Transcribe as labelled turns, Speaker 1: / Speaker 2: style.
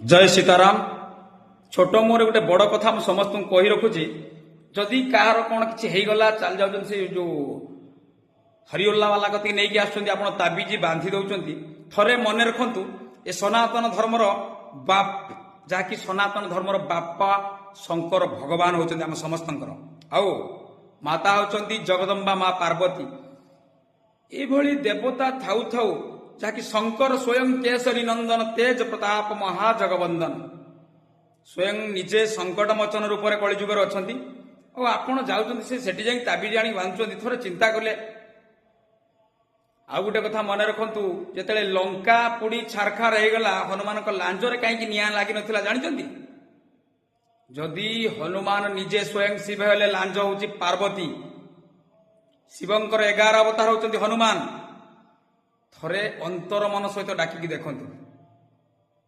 Speaker 1: जय सीताराम। छोट मोर गोटे बड़ कथा मुझे समस्त कही रखुची जदि कहार कौन किसी होगला चल जाऊँ से जो हरिओल्ला वाला कति नहीं आसुँच आप ताबिज बांधि दौरान थरे मन रखु ए सनातन धर्मर बाप जहाँकि सनातन धर्मर बापा शंकर भगवान होती आम समस्त आओ माता होती जगदम्बा माँ पार्वती ये देवता थाउ थाउ जहाँकि शंकर स्वयं केसरी नंदन तेज प्रताप महाजगवंदन स्वयं निजे संकट मोचन रूप में कलिजुगर अच्छा और आपण जाऊँ से ताबिज आनी बांधुंट थोड़े चिंता कले आउ गोटे कथा मन रखु जिते लंका पोड़ी छारखार होगला हनुमान लांजरे कहीं निआ लगी ना जानते जदि हनुमान निजे स्वयं शिव हेले लांज हूँ पार्वती शिवंकर 11 अवतार होती हनुमान थरे अंतर मन सहित डाकिकी देखु